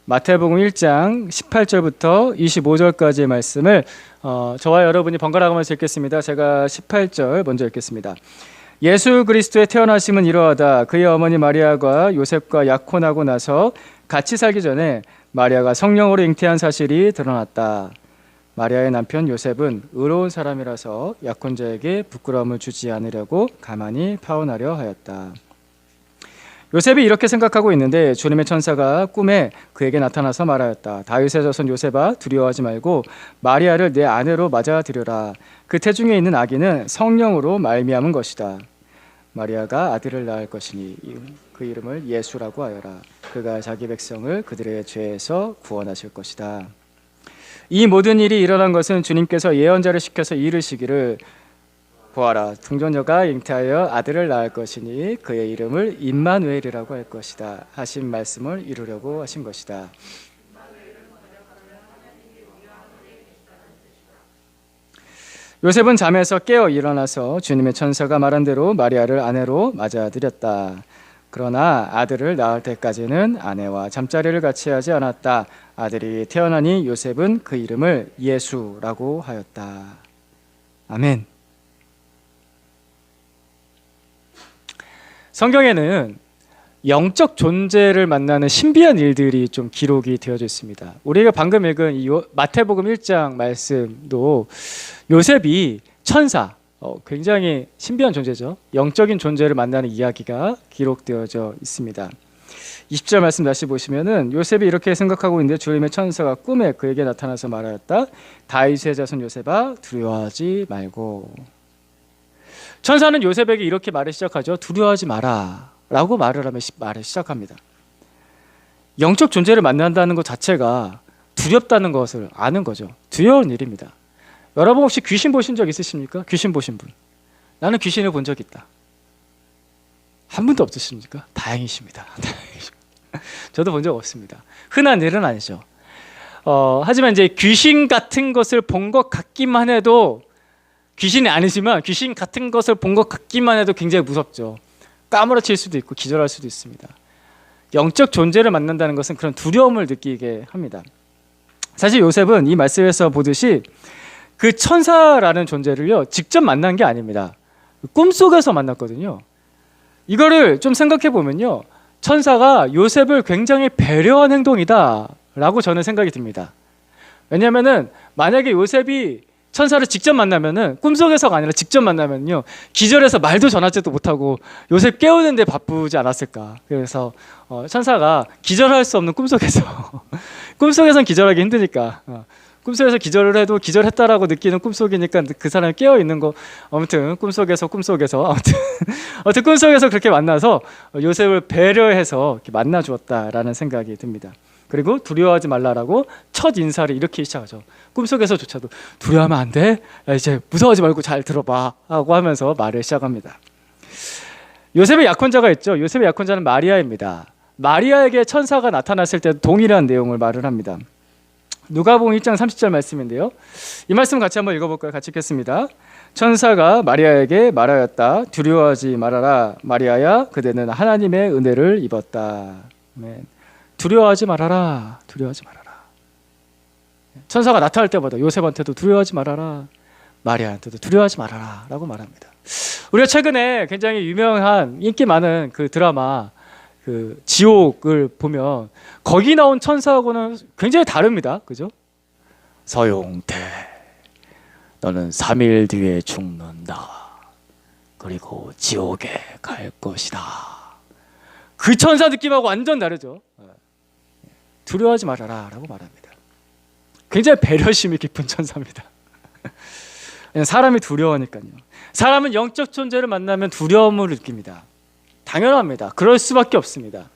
마태복음 1장 18절부터 25절까지의 말씀을 저와 여러분이 번갈아 가면서 읽겠습니다. 제가 18절 먼저 읽겠습니다. 예수 그리스도의 태어나심은 이러하다. 그의 어머니 마리아가 요셉과 약혼하고 나서 같이 살기 전에 마리아가 성령으로 잉태한 사실이 드러났다. 마리아의 남편 요셉은 의로운 사람이라서 약혼자에게 부끄러움을 주지 않으려고 가만히 파혼하려 하였다. 요셉이 이렇게 생각하고 있는데 주님의 천사가 꿈에 그에게 나타나서 말하였다. 다윗의 자손 요셉아, 두려워하지 말고 마리아를 내 아내로 맞아들여라. 그 태중에 있는 아기는 성령으로 말미암은 것이다. 마리아가 아들을 낳을 것이니 그 이름을 예수라고 하여라. 그가 자기 백성을 그들의 죄에서 구원하실 것이다. 이 모든 일이 일어난 것은 주님께서 예언자를 시켜서 이르시기를 보아라, 동정녀가 잉태하여 아들을 낳을 것이니 그의 이름을 임마누엘이라고 할 것이다 하신 말씀을 이루려고 하신 것이다. 요셉은 잠에서 깨어 일어나서 주님의 천사가 말한 대로 마리아를 아내로 맞아들였다. 그러나 아들을 낳을 때까지는 아내와 잠자리를 같이 하지 않았다. 아들이 태어나니 요셉은 그 이름을 예수라고 하였다. 아멘. 성경에는 영적 존재를 만나는 신비한 일들이 좀 기록이 되어져 있습니다. 우리가 방금 읽은 이 마태복음 1장 말씀도 요셉이 천사, 굉장히 신비한 존재죠. 영적인 존재를 만나는 이야기가 기록되어져 있습니다. 20절 말씀 다시 보시면은 요셉이 이렇게 생각하고 있는데 주님의 천사가 꿈에 그에게 나타나서 말하였다. 다윗의 자손 요셉아, 두려워하지 말고. 천사는 요셉에게 이렇게 말을 시작하죠. 두려워하지 마라 라고 말을 하며 말을 시작합니다. 영적 존재를 만난다는 것 자체가 두렵다는 것을 아는 거죠. 두려운 일입니다. 여러분 혹시 귀신 보신 적 있으십니까? 귀신 보신 분. 나는 귀신을 본 적 있다. 한 분도 없으십니까? 다행이십니다. 저도 본 적 없습니다. 흔한 일은 아니죠. 하지만 이제 귀신 같은 것을 본 것 같기만 해도, 귀신이 아니지만 귀신 같은 것을 본 것 같기만 해도 굉장히 무섭죠. 까무러칠 수도 있고 기절할 수도 있습니다. 영적 존재를 만난다는 것은 그런 두려움을 느끼게 합니다. 사실 요셉은 이 말씀에서 보듯이 그 천사라는 존재를요 직접 만난 게 아닙니다. 꿈속에서 만났거든요. 이거를 좀 생각해 보면요, 천사가 요셉을 굉장히 배려한 행동이다 라고 저는 생각이 듭니다. 왜냐하면은 만약에 요셉이 천사를 직접 만나면은, 꿈속에서가 아니라 직접 만나면요 기절해서 말도 전하지도 못하고 요셉 깨우는데 바쁘지 않았을까. 그래서 천사가 기절할 수 없는 꿈속에서 꿈속에선 기절하기 힘드니까 꿈속에서 기절을 해도 기절했다라고 느끼는 꿈속이니까 그 사람이 깨어 있는 거, 아무튼 꿈속에서 아무튼 꿈속에서 그렇게 만나서 요셉을 배려해서 이렇게 만나 주었다라는 생각이 듭니다. 그리고 두려워하지 말라라고 첫 인사를 이렇게 시작하죠. 꿈속에서조차도 두려워하면 안 돼? 이제 무서워하지 말고 잘 들어봐 하고 하면서 말을 시작합니다. 요셉의 약혼자가 있죠. 요셉의 약혼자는 마리아입니다. 마리아에게 천사가 나타났을 때 동일한 내용을 말을 합니다. 누가복음 1장 30절 말씀인데요. 이 말씀 같이 한번 읽어볼까요? 같이 읽겠습니다. 천사가 마리아에게 말하였다. 두려워하지 말아라. 마리아야, 그대는 하나님의 은혜를 입었다. 아멘. 두려워하지 말아라. 두려워하지 말아라. 천사가 나타날 때마다 요셉한테도 두려워하지 말아라, 마리아한테도 두려워하지 말아라 라고 말합니다. 우리가 최근에 굉장히 유명한 인기 많은 그 드라마 그 지옥을 보면 거기 나온 천사하고는 굉장히 다릅니다. 그죠? 서용태, 너는 3일 뒤에 죽는다. 그리고 지옥에 갈 것이다. 그 천사 느낌하고 완전 다르죠. 두려워하지 말아라 라고 말합니다. 굉장히 배려심이 깊은 천사입니다. 사람이 두려우니까요. 사람은 영적 존재를 만나면 두려움을 느낍니다. 당연합니다. 그럴 수밖에 없습니다.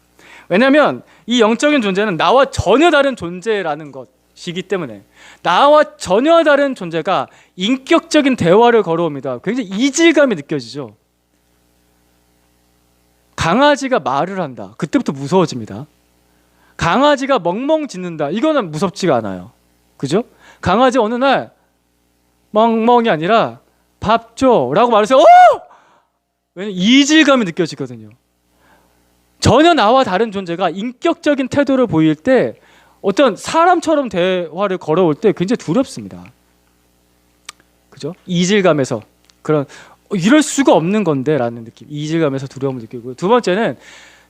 왜냐하면 이 영적인 존재는 나와 전혀 다른 존재라는 것이기 때문에, 나와 전혀 다른 존재가 인격적인 대화를 걸어옵니다. 굉장히 이질감이 느껴지죠. 강아지가 말을 한다. 그때부터 무서워집니다. 강아지가 멍멍 짖는다. 이거는 무섭지가 않아요. 그죠? 강아지 어느 날 멍멍이 아니라 밥 줘 라고 말해서 왜냐면 이질감이 느껴지거든요. 전혀 나와 다른 존재가 인격적인 태도를 보일 때 어떤 사람처럼 대화를 걸어올 때 굉장히 두렵습니다. 그죠? 이질감에서 그런 이럴 수가 없는 건데라는 느낌, 이질감에서 두려움을 느끼고, 두 번째는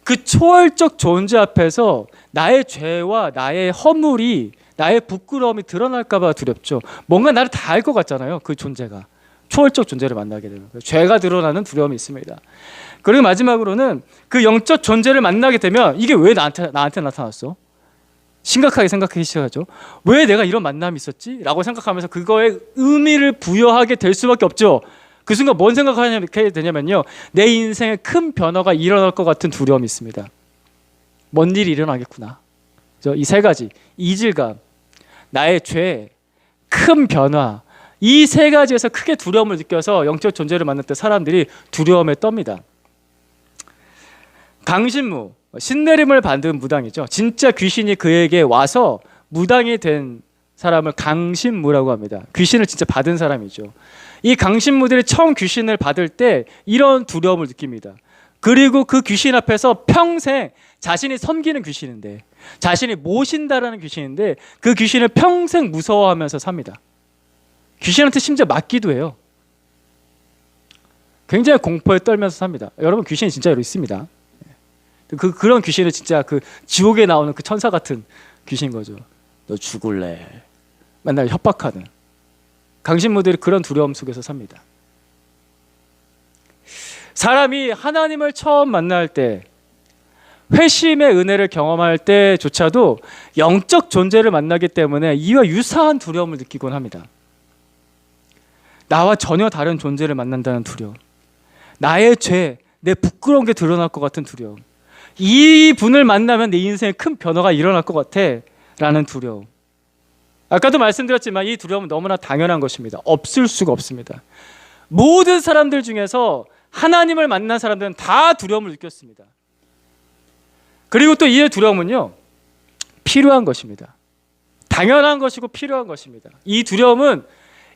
그 초월적 존재 앞에서 나의 죄와 나의 허물이, 나의 부끄러움이 드러날까봐 두렵죠. 뭔가 나를 다 알 것 같잖아요. 그 존재가 초월적 존재를 만나게 되면 죄가 드러나는 두려움이 있습니다. 그리고 마지막으로는 그 영적 존재를 만나게 되면 이게 왜 나한테 나타났어? 심각하게 생각하기 시작하죠. 왜 내가 이런 만남이 있었지? 라고 생각하면서 그거에 의미를 부여하게 될 수밖에 없죠. 그 순간 뭔 생각하게 되냐면요, 내 인생에 큰 변화가 일어날 것 같은 두려움이 있습니다. 뭔 일이 일어나겠구나. 이 세 가지, 이질감, 나의 죄, 큰 변화, 이 세 가지에서 크게 두려움을 느껴서 영적 존재를 만날 때 사람들이 두려움에 떱니다. 강신무, 신내림을 받은 무당이죠. 진짜 귀신이 그에게 와서 무당이 된 사람을 강신무라고 합니다. 귀신을 진짜 받은 사람이죠. 이 강신무들이 처음 귀신을 받을 때 이런 두려움을 느낍니다. 그리고 그 귀신 앞에서 평생, 자신이 섬기는 귀신인데, 자신이 모신다라는 귀신인데, 그 귀신을 평생 무서워하면서 삽니다. 귀신한테 심지어 맞기도 해요. 굉장히 공포에 떨면서 삽니다. 여러분, 귀신이 진짜로 있습니다. 그런 귀신은 진짜 그 지옥에 나오는 그 천사 같은 귀신인 거죠. 너 죽을래. 맨날 협박하는. 강신무들이 그런 두려움 속에서 삽니다. 사람이 하나님을 처음 만날 때, 회심의 은혜를 경험할 때조차도 영적 존재를 만나기 때문에 이와 유사한 두려움을 느끼곤 합니다. 나와 전혀 다른 존재를 만난다는 두려움, 나의 죄, 내 부끄러운 게 드러날 것 같은 두려움, 이 분을 만나면 내 인생에 큰 변화가 일어날 것 같아 라는 두려움. 아까도 말씀드렸지만 이 두려움은 너무나 당연한 것입니다. 없을 수가 없습니다. 모든 사람들 중에서 하나님을 만난 사람들은 다 두려움을 느꼈습니다. 그리고 또 이 두려움은요, 필요한 것입니다. 당연한 것이고 필요한 것입니다. 이 두려움은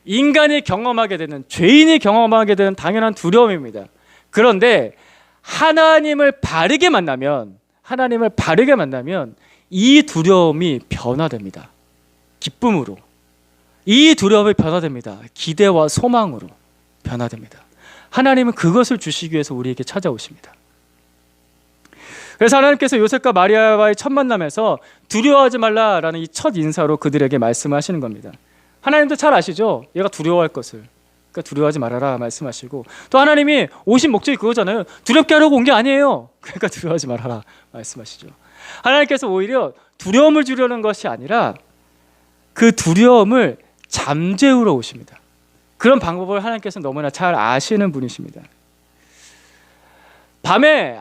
인간이 경험하게 되는, 죄인이 경험하게 되는 당연한 두려움입니다. 그런데 하나님을 바르게 만나면 이 두려움이 변화됩니다. 기쁨으로. 이 두려움이 변화됩니다. 기대와 소망으로 변화됩니다. 하나님은 그것을 주시기 위해서 우리에게 찾아오십니다. 그래서 하나님께서 요셉과 마리아와의 첫 만남에서 두려워하지 말라라는 이 첫 인사로 그들에게 말씀하시는 겁니다. 하나님도 잘 아시죠? 얘가 두려워할 것을. 그러니까 두려워하지 말아라 말씀하시고, 또 하나님이 오신 목적이 그거잖아요. 두렵게 하려고 온 게 아니에요. 그러니까 두려워하지 말아라 말씀하시죠. 하나님께서 오히려 두려움을 주려는 것이 아니라 그 두려움을 잠재우러 오십니다. 그런 방법을 하나님께서 너무나 잘 아시는 분이십니다. 밤에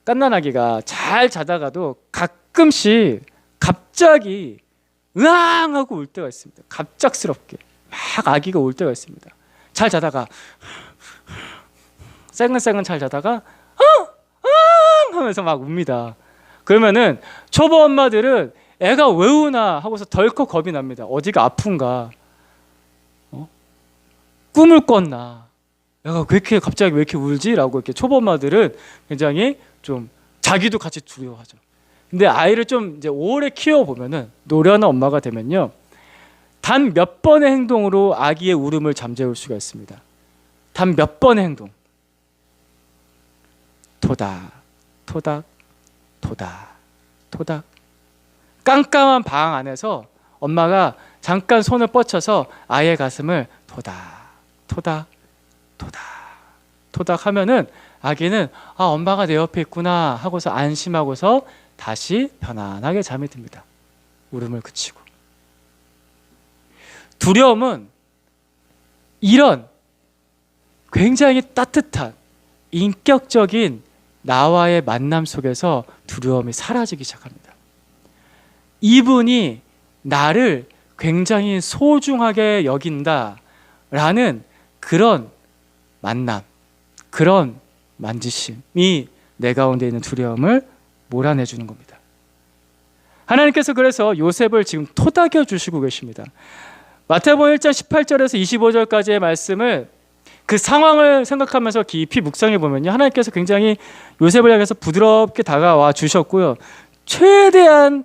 갓난 아기가 잘 자다가도 가끔씩 갑자기 으앙 하고 울 때가 있습니다. 갑작스럽게 막 아기가 울 때가 있습니다. 잘 자다가 쌩은쌩은 잘 자다가 하면서 막 웁니다. 그러면은 초보 엄마들은 애가 왜 우나 하고서 덜컥 겁이 납니다. 어디가 아픈가? 꿈을 꿨나? 애가 갑자기 왜 이렇게 울지? 라고 이렇게 초보 엄마들은 굉장히 좀 자기도 같이 두려워하죠. 근데 아이를 좀 이제 오래 키워보면은, 노련한 엄마가 되면요, 단 몇 번의 행동으로 아기의 울음을 잠재울 수가 있습니다. 단 몇 번의 행동. 토닥, 토닥, 토닥, 토닥. 깜깜한 방 안에서 엄마가 잠깐 손을 뻗쳐서 아이의 가슴을 토닥, 토닥, 토닥, 토닥 하면은 아기는 엄마가 내 옆에 있구나 하고서 안심하고서 다시 편안하게 잠이 듭니다. 울음을 그치고. 두려움은 이런 굉장히 따뜻한 인격적인 나와의 만남 속에서 두려움이 사라지기 시작합니다. 이분이 나를 굉장히 소중하게 여긴다라는 그런 만남, 그런 만지심이 내 가운데 있는 두려움을 몰아내주는 겁니다. 하나님께서 그래서 요셉을 지금 토닥여 주시고 계십니다. 마태복음 1장 18절에서 25절까지의 말씀을, 그 상황을 생각하면서 깊이 묵상해 보면요, 하나님께서 굉장히 요셉을 향해서 부드럽게 다가와 주셨고요, 최대한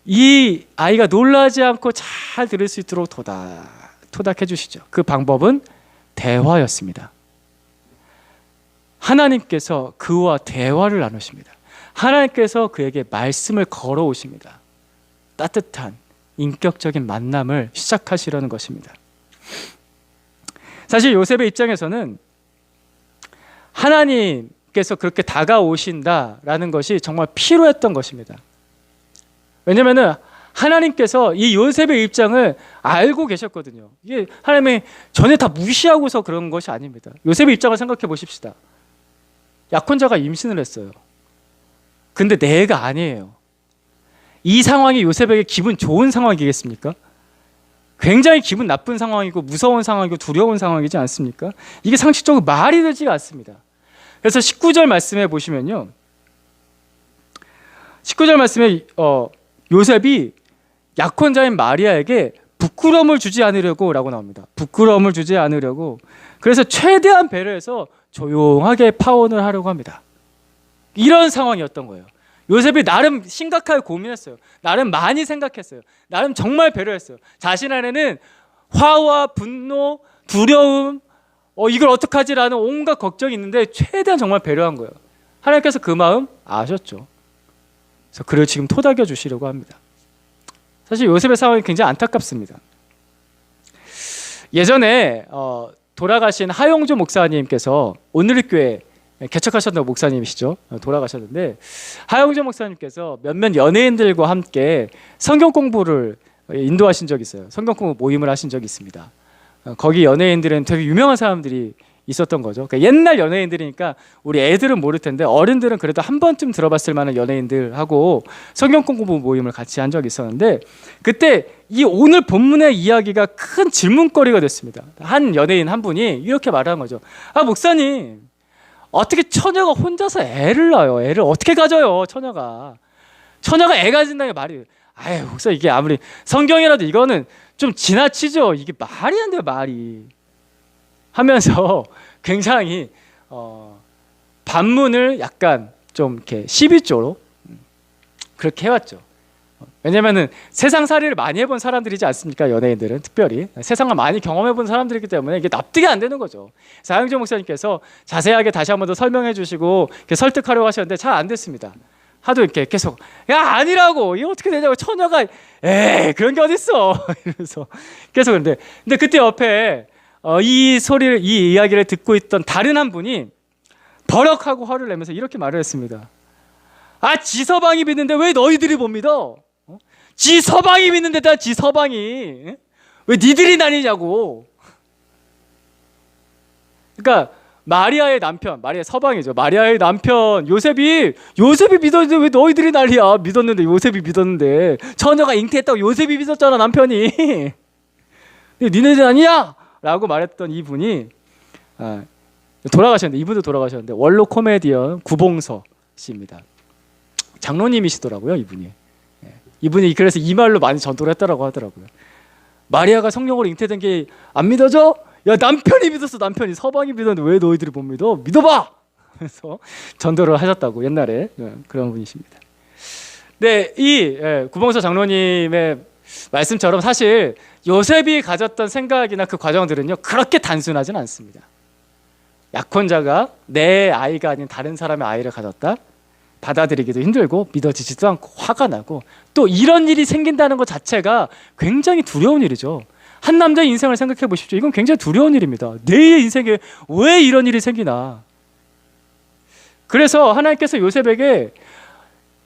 이 아이가 놀라지 않고 잘 들을 수 있도록 토닥해 주시죠. 그 방법은 대화였습니다. 하나님께서 그와 대화를 나누십니다. 하나님께서 그에게 말씀을 걸어오십니다. 따뜻한 인격적인 만남을 시작하시려는 것입니다. 사실 요셉의 입장에서는 하나님께서 그렇게 다가오신다라는 것이 정말 필요했던 것입니다. 왜냐하면 하나님께서 이 요셉의 입장을 알고 계셨거든요. 이게 하나님이 전혀 다 무시하고서 그런 것이 아닙니다. 요셉의 입장을 생각해 보십시다. 약혼자가 임신을 했어요. 근데 내 애가 아니에요. 이 상황이 요셉에게 기분 좋은 상황이겠습니까? 굉장히 기분 나쁜 상황이고 무서운 상황이고 두려운 상황이지 않습니까? 이게 상식적으로 말이 되지가 않습니다. 그래서 19절 말씀에 보시면요, 19절 말씀에 요셉이 약혼자인 마리아에게 부끄러움을 주지 않으려고 라고 나옵니다. 부끄러움을 주지 않으려고. 그래서 최대한 배려해서 조용하게 파혼을 하려고 합니다. 이런 상황이었던 거예요. 요셉이 나름 심각하게 고민했어요. 나름 많이 생각했어요. 나름 정말 배려했어요. 자신 안에는 화와 분노, 두려움, 이걸 어떡하지라는 온갖 걱정이 있는데 최대한 정말 배려한 거예요. 하나님께서 그 마음 아셨죠. 그래서 그를 지금 토닥여 주시려고 합니다. 사실 요셉의 상황이 굉장히 안타깝습니다. 예전에 돌아가신 하용조 목사님께서 온누리교회 개척하셨던 목사님이시죠. 돌아가셨는데 하용조 목사님께서 몇몇 연예인들과 함께 성경 공부를 인도하신 적이 있어요. 성경 공부 모임을 하신 적이 있습니다. 거기 연예인들은 되게 유명한 사람들이 있었던 거죠. 그러니까 옛날 연예인들이니까 우리 애들은 모를 텐데 어른들은 그래도 한 번쯤 들어봤을 만한 연예인들하고 성경 공부 모임을 같이 한 적이 있었는데 그때 이 오늘 본문의 이야기가 큰 질문거리가 됐습니다. 한 연예인 한 분이 이렇게 말한 거죠. 아, 목사님, 어떻게 처녀가 혼자서 애를 낳아요? 애를 어떻게 가져요? 처녀가 애 가진다는 게 말이, 아유, 목사, 이게 아무리 성경이라도 이거는 좀 지나치죠. 이게 말이 안 돼요, 말이. 하면서 굉장히 반문을 약간 좀 이렇게 12조로 그렇게 해왔죠. 왜냐면은 세상살이를 많이 해본 사람들이지 않습니까? 연예인들은 특별히 세상을 많이 경험해본 사람들이기 때문에 이게 납득이 안 되는 거죠. 하용조 목사님께서 자세하게 다시 한 번 더 설명해 주시고 설득하려고 하셨는데 잘 안 됐습니다. 하도 이렇게 계속, 야, 아니라고, 이게 어떻게 되냐고, 처녀가, 에이, 그런 게 어딨어 이러면서 계속. 근데 그때 옆에 이 이야기를 듣고 있던 다른 한 분이 버럭하고 화를 내면서 이렇게 말을 했습니다. 아, 지 서방이 믿는데 왜 너희들이 못 믿어? 지 서방이 믿는데다 지 서방이 왜 니들이 나뉘냐고. 그러니까 마리아의 남편, 마리아 서방이죠. 마리아의 남편 요셉이 믿었는데 왜 너희들이 난리야? 믿었는데, 요셉이 믿었는데, 처녀가 잉태했다고 요셉이 믿었잖아, 남편이. 니네들 아니야? 라고 말했던 이분이 돌아가셨는데, 이분도 돌아가셨는데 원로 코미디언 구봉서 씨입니다. 장로님이시더라고요, 이분이. 이분이 그래서 이 말로 많이 전도를 했다라고 하더라고요. 마리아가 성령으로 잉태된 게 안 믿어져? 야, 남편이 믿었어. 남편이 서방이 믿었는데 왜 너희들이 못 믿어? 믿어봐! 그래서 전도를 하셨다고, 옛날에. 그런 분이십니다. 네, 이 구봉서 장로님의 말씀처럼 사실 요셉이 가졌던 생각이나 그 과정들은요, 그렇게 단순하진 않습니다. 약혼자가 내 아이가 아닌 다른 사람의 아이를 가졌다? 받아들이기도 힘들고 믿어지지도 않고 화가 나고, 또 이런 일이 생긴다는 것 자체가 굉장히 두려운 일이죠. 한 남자의 인생을 생각해 보십시오. 이건 굉장히 두려운 일입니다. 내 인생에 왜 이런 일이 생기나. 그래서 하나님께서 요셉에게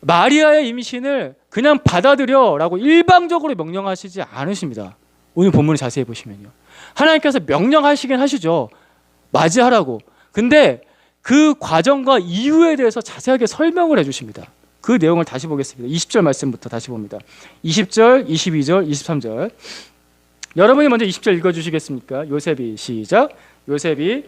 마리아의 임신을 그냥 받아들여라고 일방적으로 명령하시지 않으십니다. 오늘 본문을 자세히 보시면요, 하나님께서 명령하시긴 하시죠. 맞이하라고. 근데 그 과정과 이유에 대해서 자세하게 설명을 해주십니다. 그 내용을 다시 보겠습니다. 20절 말씀부터 다시 봅니다. 20절, 22절, 23절. 여러분이 먼저 20절 읽어주시겠습니까? 요셉이, 시작. 요셉이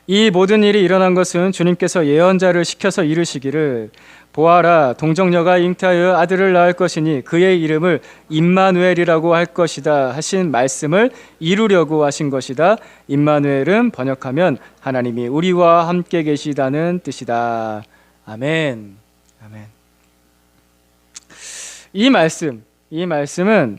이 모든 일이 일어난 것은 주님께서 예언자를 시켜서 이르시기를 보아라 동정녀가 잉태하여 아들을 낳을 것이니 그의 이름을 임마누엘이라고 할 것이다 하신 말씀을 이루려고 하신 것이다. 임마누엘은 번역하면 하나님이 우리와 함께 계시다는 뜻이다. 아멘. 아멘. 이 말씀은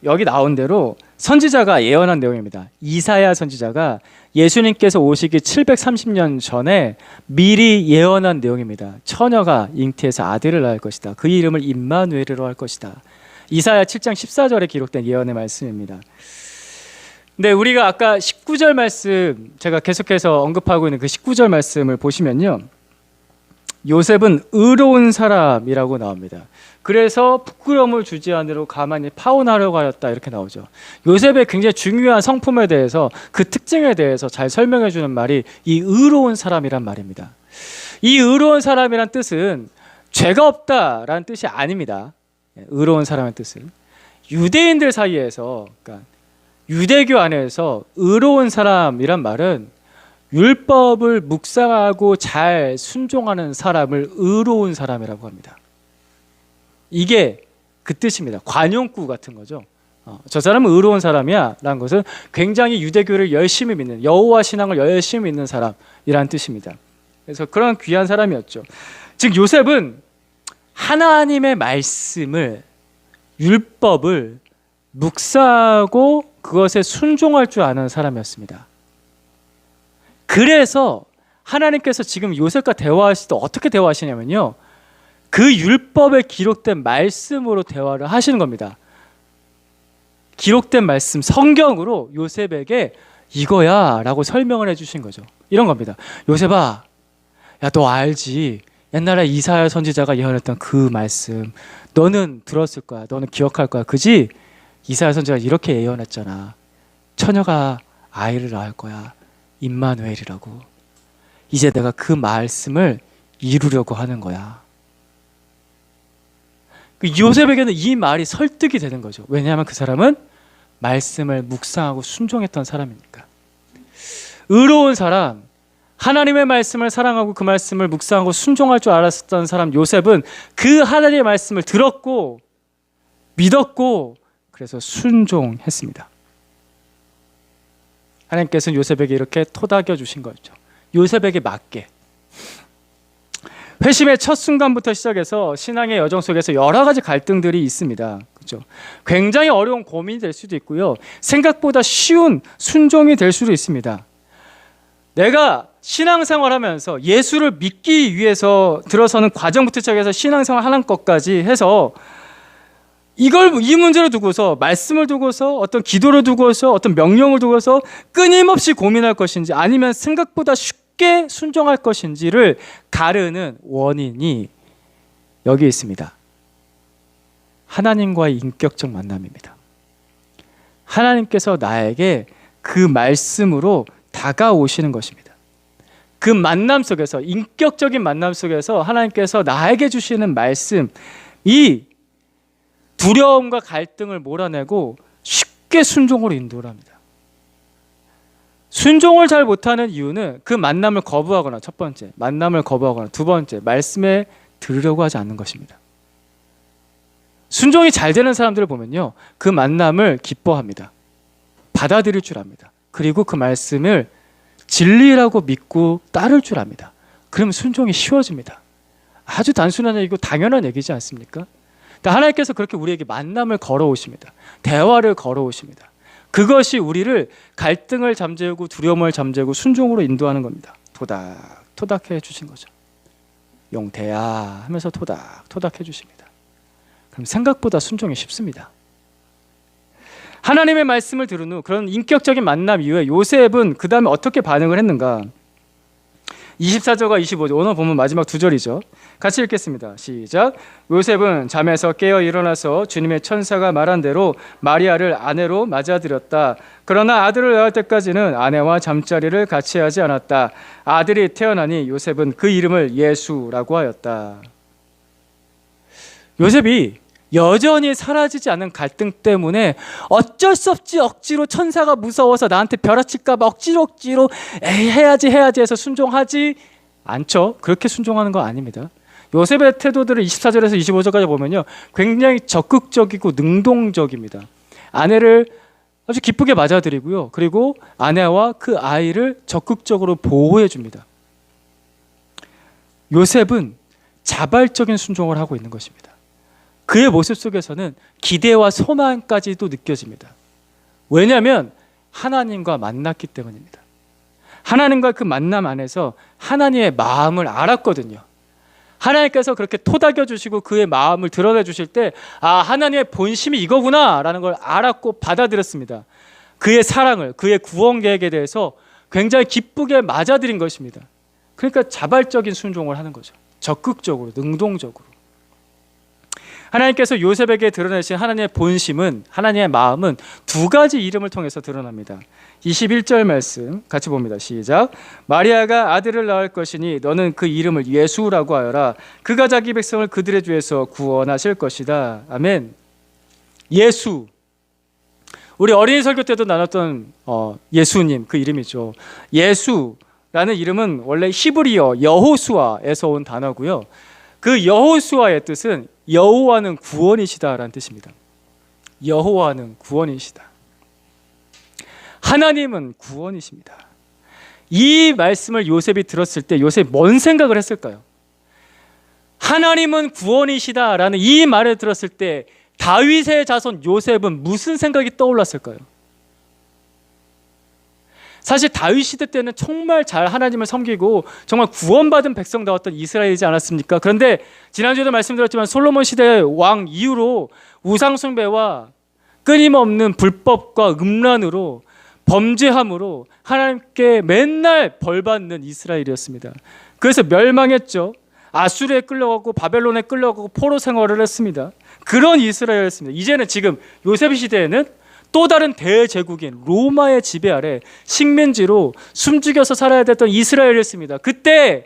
여기 나온 대로 선지자가 예언한 내용입니다. 이사야 선지자가 예수님께서 오시기 730년 전에 미리 예언한 내용입니다. 처녀가 잉태해서 아들을 낳을 것이다. 그 이름을 임마누엘이라고 할 것이다. 이사야 7장 14절에 기록된 예언의 말씀입니다. 근데 우리가 아까 19절 말씀, 제가 계속해서 언급하고 있는 그 19절 말씀을 보시면요, 요셉은 의로운 사람이라고 나옵니다. 그래서 부끄러움을 주지 않으려 가만히 파혼하려고 하였다, 이렇게 나오죠. 요셉의 굉장히 중요한 성품에 대해서, 그 특징에 대해서 잘 설명해 주는 말이 이 의로운 사람이란 말입니다. 이 의로운 사람이란 뜻은 죄가 없다라는 뜻이 아닙니다. 의로운 사람의 뜻은 유대인들 사이에서, 그러니까 유대교 안에서 의로운 사람이란 말은 율법을 묵상하고 잘 순종하는 사람을 의로운 사람이라고 합니다. 이게 그 뜻입니다. 관용구 같은 거죠. 저 사람은 의로운 사람이야 라는 것은 굉장히 유대교를 열심히 믿는, 여호와 신앙을 열심히 믿는 사람이라는 뜻입니다. 그래서 그런 귀한 사람이었죠. 즉 요셉은 하나님의 말씀을, 율법을 묵상하고 그것에 순종할 줄 아는 사람이었습니다. 그래서 하나님께서 지금 요셉과 대화하실 때 어떻게 대화하시냐면요, 그 율법에 기록된 말씀으로 대화를 하시는 겁니다. 기록된 말씀, 성경으로 요셉에게 이거야 라고 설명을 해주신 거죠. 이런 겁니다. 요셉아, 야, 너 알지? 옛날에 이사야 선지자가 예언했던 그 말씀 너는 들었을 거야. 너는 기억할 거야. 그지? 이사야 선지자가 이렇게 예언했잖아. 처녀가 아이를 낳을 거야. 임마누엘이라고. 이제 내가 그 말씀을 이루려고 하는 거야. 요셉에게는 이 말이 설득이 되는 거죠. 왜냐하면 그 사람은 말씀을 묵상하고 순종했던 사람이니까. 의로운 사람, 하나님의 말씀을 사랑하고 그 말씀을 묵상하고 순종할 줄 알았던 사람 요셉은 그 하나님의 말씀을 들었고 믿었고 그래서 순종했습니다. 하나님께서는 요셉에게 이렇게 토닥여 주신 거죠. 요셉에게 맞게. 회심의 첫 순간부터 시작해서 신앙의 여정 속에서 여러 가지 갈등들이 있습니다. 그렇죠? 굉장히 어려운 고민이 될 수도 있고요. 생각보다 쉬운 순종이 될 수도 있습니다. 내가 신앙생활 하면서 예수를 믿기 위해서 들어서는 과정부터 시작해서 신앙생활 하는 것까지 해서 이 문제를 두고서, 말씀을 두고서, 어떤 기도를 두고서, 어떤 명령을 두고서 끊임없이 고민할 것인지 아니면 생각보다 쉽게 순종할 것인지를 가르는 원인이 여기 있습니다. 하나님과의 인격적 만남입니다. 하나님께서 나에게 그 말씀으로 다가오시는 것입니다. 그 만남 속에서, 인격적인 만남 속에서 하나님께서 나에게 주시는 말씀이 두려움과 갈등을 몰아내고 쉽게 순종으로 인도를 합니다. 순종을 잘 못하는 이유는 그 만남을 거부하거나, 첫 번째 만남을 거부하거나, 두 번째 말씀에 들으려고 하지 않는 것입니다. 순종이 잘 되는 사람들을 보면요, 그 만남을 기뻐합니다. 받아들일 줄 압니다. 그리고 그 말씀을 진리라고 믿고 따를 줄 압니다. 그러면 순종이 쉬워집니다. 아주 단순한 얘기고 당연한 얘기지 않습니까? 하나님께서 그렇게 우리에게 만남을 걸어오십니다. 대화를 걸어오십니다. 그것이 우리를 갈등을 잠재우고 두려움을 잠재우고 순종으로 인도하는 겁니다. 토닥 해 주신 거죠. 용태야 하면서 토닥 해 주십니다. 그럼 생각보다 순종이 쉽습니다. 하나님의 말씀을 들은 후 그런 인격적인 만남 이후에 요셉은 그 다음에 어떻게 반응을 했는가? 24절과 25절, 오늘 보면 마지막 두 절이죠. 같이 읽겠습니다. 시작. 요셉은 잠에서 깨어 일어나서 주님의 천사가 말한 대로 마리아를 아내로 맞아들였다. 그러나 아들을 낳을 때까지는 아내와 잠자리를 같이 하지 않았다. 아들이 태어나니 요셉은 그 이름을 예수라고 하였다. 요셉이 여전히 사라지지 않는 갈등 때문에 어쩔 수 없이 억지로 천사가 무서워서 나한테 벼락칠까 봐 억지로 에이 해야지 해서 순종하지 않죠. 그렇게 순종하는 거 아닙니다. 요셉의 태도들을 24절에서 25절까지 보면요, 굉장히 적극적이고 능동적입니다. 아내를 아주 기쁘게 맞아들이고요, 그리고 아내와 그 아이를 적극적으로 보호해 줍니다. 요셉은 자발적인 순종을 하고 있는 것입니다. 그의 모습 속에서는 기대와 소망까지도 느껴집니다. 왜냐하면 하나님과 만났기 때문입니다. 하나님과 그 만남 안에서 하나님의 마음을 알았거든요. 하나님께서 그렇게 토닥여 주시고 그의 마음을 드러내 주실 때, 아, 하나님의 본심이 이거구나 라는 걸 알았고 받아들였습니다. 그의 사랑을, 그의 구원 계획에 대해서 굉장히 기쁘게 맞아들인 것입니다. 그러니까 자발적인 순종을 하는 거죠. 적극적으로, 능동적으로. 하나님께서 요셉에게 드러내신 하나님의 본심은, 하나님의 마음은 두 가지 이름을 통해서 드러납니다. 21절 말씀 같이 봅니다. 시작. 마리아가 아들을 낳을 것이니 너는 그 이름을 예수라고 하여라. 그가 자기 백성을 그들의 죄에서 구원하실 것이다. 아멘. 예수. 우리 어린이 설교 때도 나눴던 예수님, 그 이름이죠. 예수라는 이름은 원래 히브리어 여호수아에서 온 단어고요. 그 여호수아의 뜻은 여호와는 구원이시다라는 뜻입니다. 여호와는 구원이시다. 하나님은 구원이십니다. 이 말씀을 요셉이 들었을 때 요셉이 뭔 생각을 했을까요? 하나님은 구원이시다라는 이 말을 들었을 때 다윗의 자손 요셉은 무슨 생각이 떠올랐을까요? 사실 다윗 시대 때는 정말 잘 하나님을 섬기고 정말 구원받은 백성다웠던 이스라엘이지 않았습니까? 그런데 지난주에도 말씀드렸지만 솔로몬 시대 왕 이후로 우상숭배와 끊임없는 불법과 음란으로 범죄함으로 하나님께 맨날 벌받는 이스라엘이었습니다. 그래서 멸망했죠. 아수르에 끌려가고 바벨론에 끌려가고 포로 생활을 했습니다. 그런 이스라엘이었습니다. 이제는 지금 요셉 시대에는 또 다른 대제국인 로마의 지배 아래 식민지로 숨죽여서 살아야 됐던 이스라엘이었습니다. 그때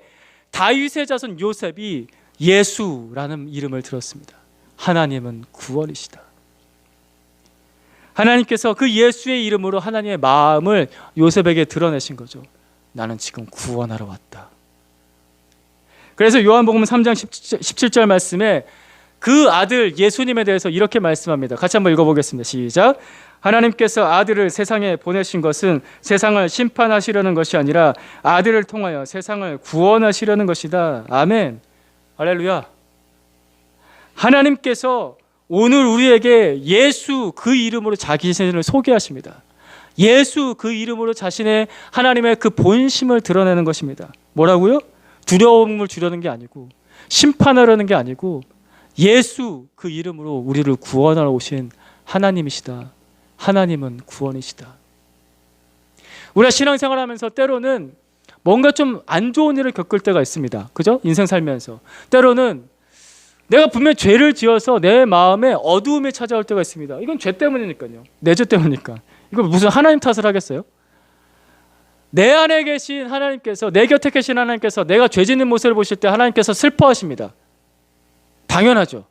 다윗의 자손 요셉이 예수라는 이름을 들었습니다. 하나님은 구원이시다. 하나님께서 그 예수의 이름으로 하나님의 마음을 요셉에게 드러내신 거죠. 나는 지금 구원하러 왔다. 그래서 요한복음 3장 17절 말씀에 그 아들 예수님에 대해서 이렇게 말씀합니다. 같이 한번 읽어보겠습니다. 시작. 하나님께서 아들을 세상에 보내신 것은 세상을 심판하시려는 것이 아니라 아들을 통하여 세상을 구원하시려는 것이다. 아멘. 할렐루야. 하나님께서 오늘 우리에게 예수 그 이름으로 자기 자신을 소개하십니다. 예수 그 이름으로 자신의 하나님의 그 본심을 드러내는 것입니다. 뭐라고요? 두려움을 주려는 게 아니고 심판하려는 게 아니고 예수 그 이름으로 우리를 구원하러 오신 하나님이시다. 하나님은 구원이시다. 우리가 신앙생활하면서 때로는 뭔가 좀 안 좋은 일을 겪을 때가 있습니다. 그죠? 인생 살면서 때로는 내가 분명히 죄를 지어서 내 마음에 어두움이 찾아올 때가 있습니다. 이건 죄 때문이니까요. 내 죄 때문이니까. 이거 무슨 하나님 탓을 하겠어요? 내 안에 계신 하나님께서, 내 곁에 계신 하나님께서 내가 죄 짓는 모습을 보실 때 하나님께서 슬퍼하십니다. 당연하죠.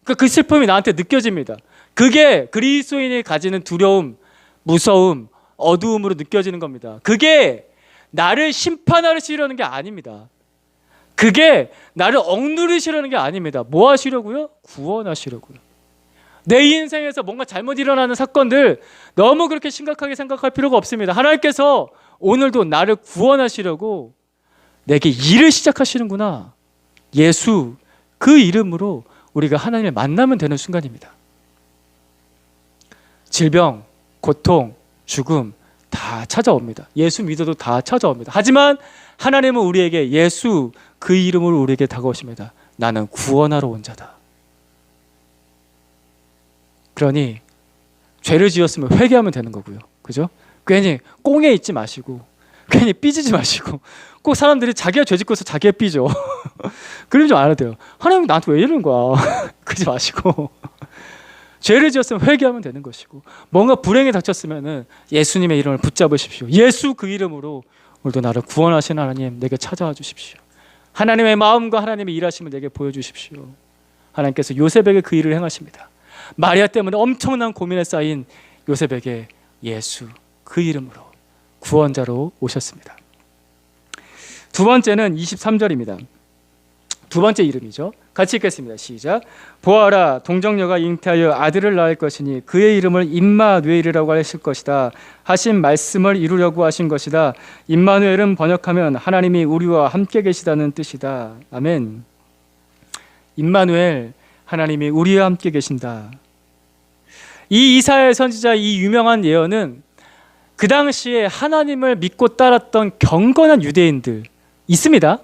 그 슬픔이 나한테 느껴집니다. 그게 그리스도인이 가지는 두려움, 무서움, 어두움으로 느껴지는 겁니다. 그게 나를 심판하시려는 게 아닙니다. 그게 나를 억누르시려는 게 아닙니다. 뭐 하시려고요? 구원하시려고요. 내 인생에서 뭔가 잘못 일어나는 사건들 너무 그렇게 심각하게 생각할 필요가 없습니다. 하나님께서 오늘도 나를 구원하시려고 내게 일을 시작하시는구나. 예수 그 이름으로 우리가 하나님을 만나면 되는 순간입니다. 질병, 고통, 죽음 다 찾아옵니다. 예수 믿어도 다 찾아옵니다. 하지만 하나님은 우리에게 예수 그 이름으로 우리에게 다가오십니다. 나는 구원하러 온 자다. 그러니 죄를 지었으면 회개하면 되는 거고요. 그죠? 괜히 꽁에 있지 마시고 괜히 삐지지 마시고 꼭 사람들이 자기가 죄 짓고서 자기가 삐져. 그러지 않아도 돼요. 하나님 나한테 왜 이러는 거야. 그러지 마시고 죄를 지었으면 회개하면 되는 것이고 뭔가 불행이 닥쳤으면 예수님의 이름을 붙잡으십시오. 예수 그 이름으로 오늘도 나를 구원하신 하나님 내게 찾아와 주십시오. 하나님의 마음과 하나님의 일하심을 내게 보여주십시오. 하나님께서 요셉에게 그 일을 행하십니다. 마리아 때문에 엄청난 고민에 쌓인 요셉에게 예수, 그 이름으로 구원자로 오셨습니다. 두 번째는 23절입니다. 두 번째 이름이죠. 같이 읽겠습니다. 시작. 보아라, 동정녀가 잉태하여 아들을 낳을 것이니 그의 이름을 임마누엘이라고 하실 것이다. 하신 말씀을 이루려고 하신 것이다. 임마누엘은 번역하면 하나님이 우리와 함께 계시다는 뜻이다. 아멘. 임마누엘, 하나님이 우리와 함께 계신다. 이 이사야 선지자 이 유명한 예언은 그 당시에 하나님을 믿고 따랐던 경건한 유대인들 있습니다.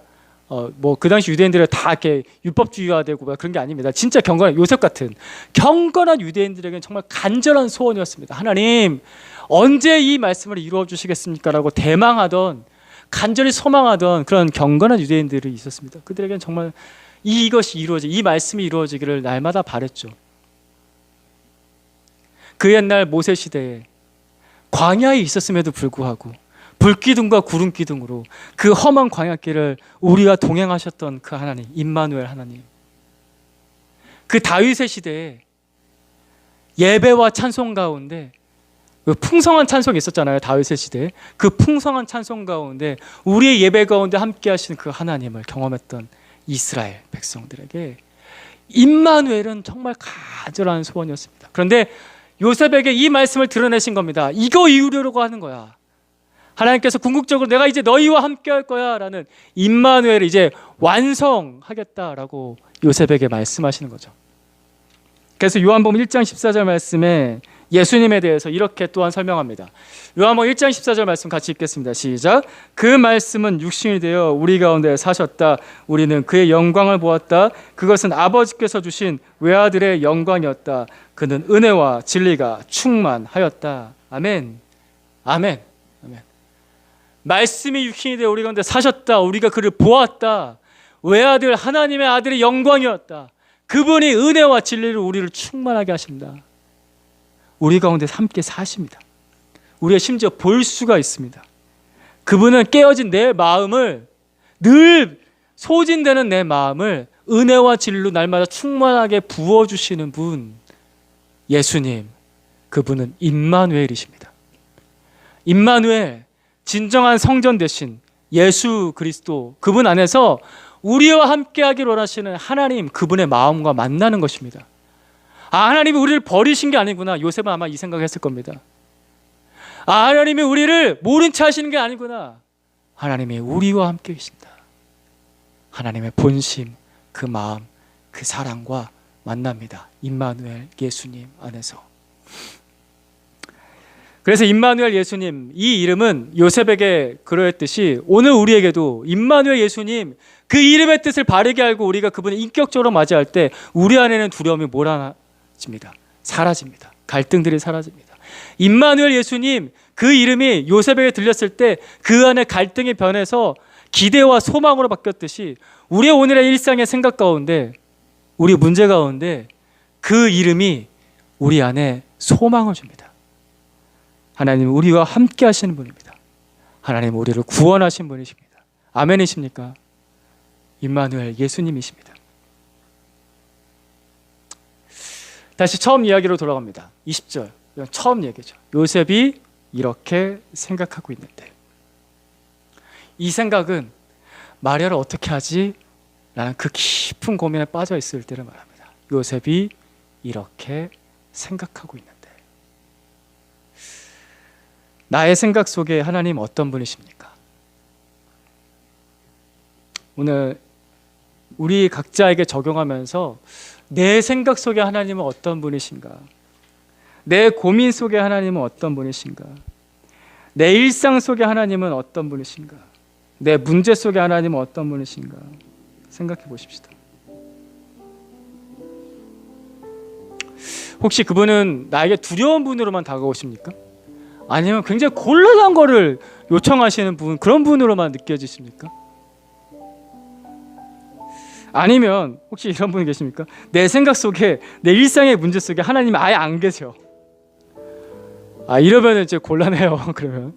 그 당시 유대인들은 다 이렇게 율법주의화되고 그런 게 아닙니다. 진짜 경건한 요셉 같은 경건한 유대인들에게는 정말 간절한 소원이었습니다. 하나님, 언제 이 말씀을 이루어 주시겠습니까라고 대망하던, 간절히 소망하던 그런 경건한 유대인들이 있었습니다. 그들에게는 정말 이것이 이 말씀이 이루어지기를 날마다 바랬죠. 그 옛날 모세 시대에 광야에 있었음에도 불구하고 불기둥과 구름기둥으로 그 험한 광야길을 우리와 동행하셨던 그 하나님, 임마누엘 하나님. 그 다윗의 시대에 예배와 찬송 가운데 그 풍성한 찬송이 있었잖아요. 다윗의 시대에 그 풍성한 찬송 가운데 우리의 예배 가운데 함께 하시는 그 하나님을 경험했던 이스라엘 백성들에게 임마누엘은 정말 간절한 소원이었습니다. 그런데 요셉에게 이 말씀을 드러내신 겁니다. 이거 이루려고 하는 거야. 하나님께서 궁극적으로 내가 이제 너희와 함께 할 거야 라는 임마누엘을 이제 완성하겠다라고 요셉에게 말씀하시는 거죠. 그래서 요한복음 1장 14절 말씀에 예수님에 대해서 이렇게 또한 설명합니다. 요한복음 1장 14절 말씀 같이 읽겠습니다. 시작. 그 말씀은 육신이 되어 우리 가운데 사셨다. 우리는 그의 영광을 보았다. 그것은 아버지께서 주신 외아들의 영광이었다. 그는 은혜와 진리가 충만하였다. 아멘. 아멘. 아멘. 말씀이 육신이 되어 우리 가운데 사셨다. 우리가 그를 보았다. 외아들, 하나님의 아들의 영광이었다. 그분이 은혜와 진리로 우리를 충만하게 하십니다. 우리 가운데 함께 사십니다. 우리가 심지어 볼 수가 있습니다. 그분은 깨어진 내 마음을, 늘 소진되는 내 마음을 은혜와 진리로 날마다 충만하게 부어주시는 분, 예수님, 그분은 임마누엘이십니다. 임마누엘, 진정한 성전 대신 예수 그리스도, 그분 안에서 우리와 함께하기를 원하시는 하나님, 그분의 마음과 만나는 것입니다. 하나님이 우리를 버리신 게 아니구나. 요셉은 아마 이 생각을 했을 겁니다. 하나님이 우리를 모른 채 하시는 게 아니구나. 하나님이 우리와 함께 계신다. 하나님의 본심, 그 마음, 그 사랑과 만납니다. 임마누엘 예수님 안에서. 그래서 임마누엘 예수님, 이 이름은 요셉에게 그러했듯이 오늘 우리에게도 임마누엘 예수님, 그 이름의 뜻을 바르게 알고 우리가 그분을 인격적으로 맞이할 때 우리 안에는 두려움이 몰아집니다. 사라집니다. 갈등들이 사라집니다. 임마누엘 예수님, 그 이름이 요셉에게 들렸을 때 그 안에 갈등이 변해서 기대와 소망으로 바뀌었듯이 우리의 오늘의 일상의 생각 가운데, 우리 문제 가운데 그 이름이 우리 안에 소망을 줍니다. 하나님 우리와 함께 하시는 분입니다. 하나님 우리를 구원하신 분이십니다. 아멘이십니까? 임마누엘 예수님이십니다. 다시 처음 이야기로 돌아갑니다. 20절, 처음 얘기죠. 요셉이 이렇게 생각하고 있는데, 이 생각은 마리아를 어떻게 하지? 라는 그 깊은 고민에 빠져 있을 때를 말합니다. 요셉이 이렇게 생각하고 있는데, 나의 생각 속에 하나님 어떤 분이십니까? 오늘 우리 각자에게 적용하면서 내 생각 속에 하나님은 어떤 분이신가? 내 고민 속에 하나님은 어떤 분이신가? 내 일상 속에 하나님은 어떤 분이신가? 내 문제 속에 하나님은 어떤 분이신가? 생각해 보십시다. 혹시 그분은 나에게 두려운 분으로만 다가오십니까? 아니면 굉장히 곤란한 거를 요청하시는 분, 그런 분으로만 느껴지십니까? 아니면 혹시 이런 분 계십니까? 내 생각 속에, 내 일상의 문제 속에 하나님이 아예 안 계세요. 이러면 이제 곤란해요. 그러면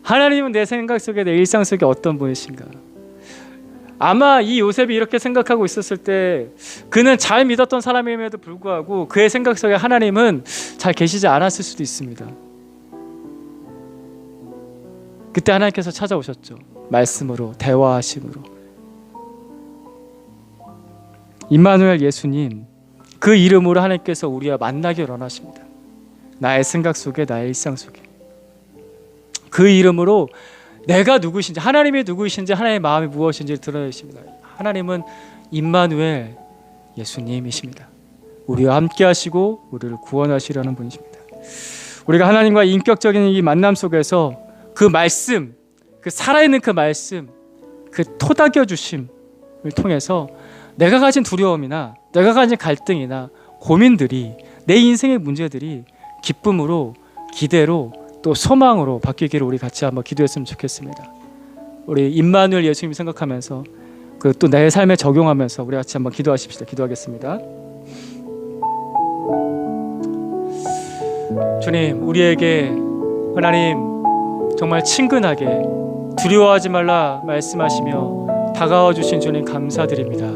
하나님은 내 생각 속에, 내 일상 속에 어떤 분이신가? 아마 이 요셉이 이렇게 생각하고 있었을 때 그는 잘 믿었던 사람임에도 불구하고 그의 생각 속에 하나님은 잘 계시지 않았을 수도 있습니다. 그때 하나님께서 찾아오셨죠. 말씀으로, 대화하심으로. 임마누엘 예수님, 그 이름으로 하나님께서 우리와 만나기를 원하십니다. 나의 생각 속에, 나의 일상 속에. 그 이름으로 내가 누구신지, 하나님이 누구이신지, 하나님의 마음이 무엇인지를 드러내십니다. 하나님은 임마누엘 예수님이십니다. 우리와 함께 하시고 우리를 구원하시려는 분이십니다. 우리가 하나님과 인격적인 이 만남 속에서 그 말씀, 그 살아있는 그 말씀, 그 토닥여 주심을 통해서 내가 가진 두려움이나 내가 가진 갈등이나 고민들이, 내 인생의 문제들이 기쁨으로, 기대로, 또 소망으로 바뀌기를 우리 같이 한번 기도했으면 좋겠습니다. 우리 임마누엘 예수님 생각하면서 그 또 내 삶에 적용하면서 우리 같이 한번 기도하십시다. 기도하겠습니다. 주님, 우리에게 하나님 정말 친근하게 두려워하지 말라 말씀하시며 다가와 주신 주님 감사드립니다.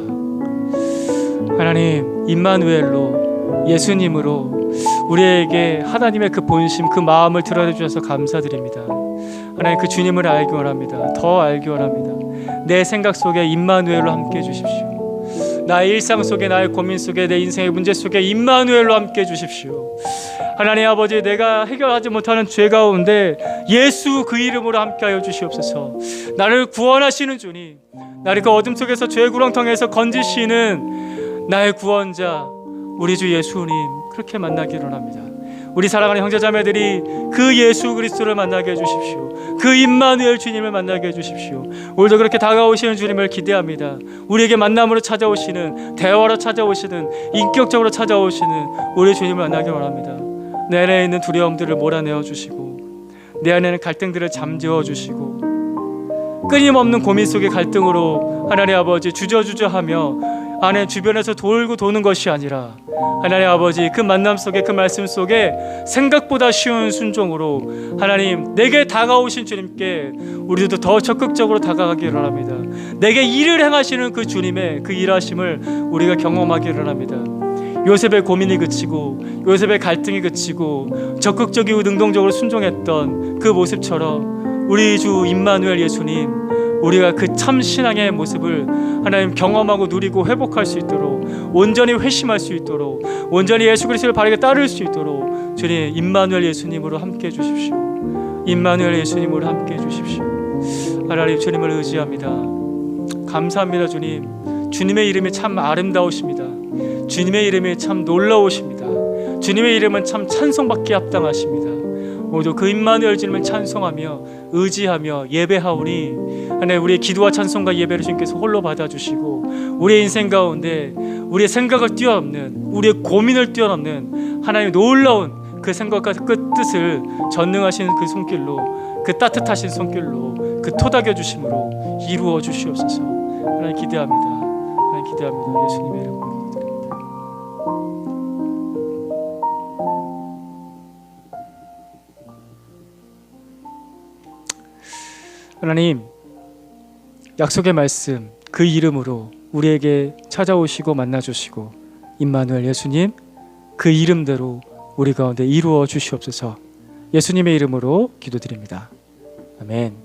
하나님, 임마누엘로, 예수님으로 우리에게 하나님의 그 본심, 그 마음을 드러내 주셔서 감사드립니다. 하나님, 그 주님을 알기 원합니다. 더 알기 원합니다. 내 생각 속에 임마누엘로 함께 해주십시오. 나의 일상 속에, 나의 고민 속에, 내 인생의 문제 속에 임마누엘로 함께 해주십시오. 하나님 아버지, 내가 해결하지 못하는 죄 가운데 예수 그 이름으로 함께하여 주시옵소서. 나를 구원하시는 주님, 나를 그 어둠 속에서 죄 구렁텅이에서 건지시는 나의 구원자 우리 주 예수님, 그렇게 만나기를 원합니다. 우리 사랑하는 형제자매들이 그 예수 그리스도를 만나게 해주십시오. 그 임마누엘 주님을 만나게 해주십시오. 오늘도 그렇게 다가오시는 주님을 기대합니다. 우리에게 만남으로 찾아오시는, 대화로 찾아오시는, 인격적으로 찾아오시는 우리 주님을 만나기 원합니다. 내 안에 있는 두려움들을 몰아내어 주시고, 내 안에 있는 갈등들을 잠재워 주시고, 끊임없는 고민 속의 갈등으로 하나님 아버지 주저주저하며 안에 주변에서 돌고 도는 것이 아니라 하나님 아버지, 그 만남 속에, 그 말씀 속에 생각보다 쉬운 순종으로 하나님 내게 다가오신 주님께 우리도 더 적극적으로 다가가기를 원합니다. 내게 일을 행하시는 그 주님의 그 일하심을 우리가 경험하기를 원합니다. 요셉의 고민이 그치고 요셉의 갈등이 그치고 적극적이고 능동적으로 순종했던 그 모습처럼 우리 주 임마누엘 예수님, 우리가 그 참 신앙의 모습을 하나님 경험하고 누리고 회복할 수 있도록, 온전히 회심할 수 있도록, 온전히 예수 그리스도를 바르게 따를 수 있도록 주님 임마누엘 예수님으로 함께 해주십시오. 임마누엘 예수님으로 함께 해주십시오. 하나님, 주님을 의지합니다. 감사합니다. 주님, 주님의 이름이 참 아름다우십니다. 주님의 이름이 참 놀라우십니다. 주님의 이름은 참 찬송받기에 합당하십니다. 모두 그 임마누엘 주님을 찬송하며 의지하며 예배하오니 하나님, 우리의 기도와 찬송과 예배를 주님께서 홀로 받아주시고 우리의 인생 가운데 우리의 생각을 뛰어넘는, 우리의 고민을 뛰어넘는 하나님의 놀라운 그 생각과 그 뜻을 전능하신 그 손길로, 그 따뜻하신 손길로, 그 토닥여 주심으로 이루어 주시옵소서. 하나님 기대합니다. 하나님 기대합니다. 예수님의 이름으로 기도드립니다. 하나님, 약속의 말씀 그 이름으로 우리에게 찾아오시고 만나주시고 임마누엘 예수님, 그 이름대로 우리 가운데 이루어 주시옵소서. 예수님의 이름으로 기도드립니다. 아멘.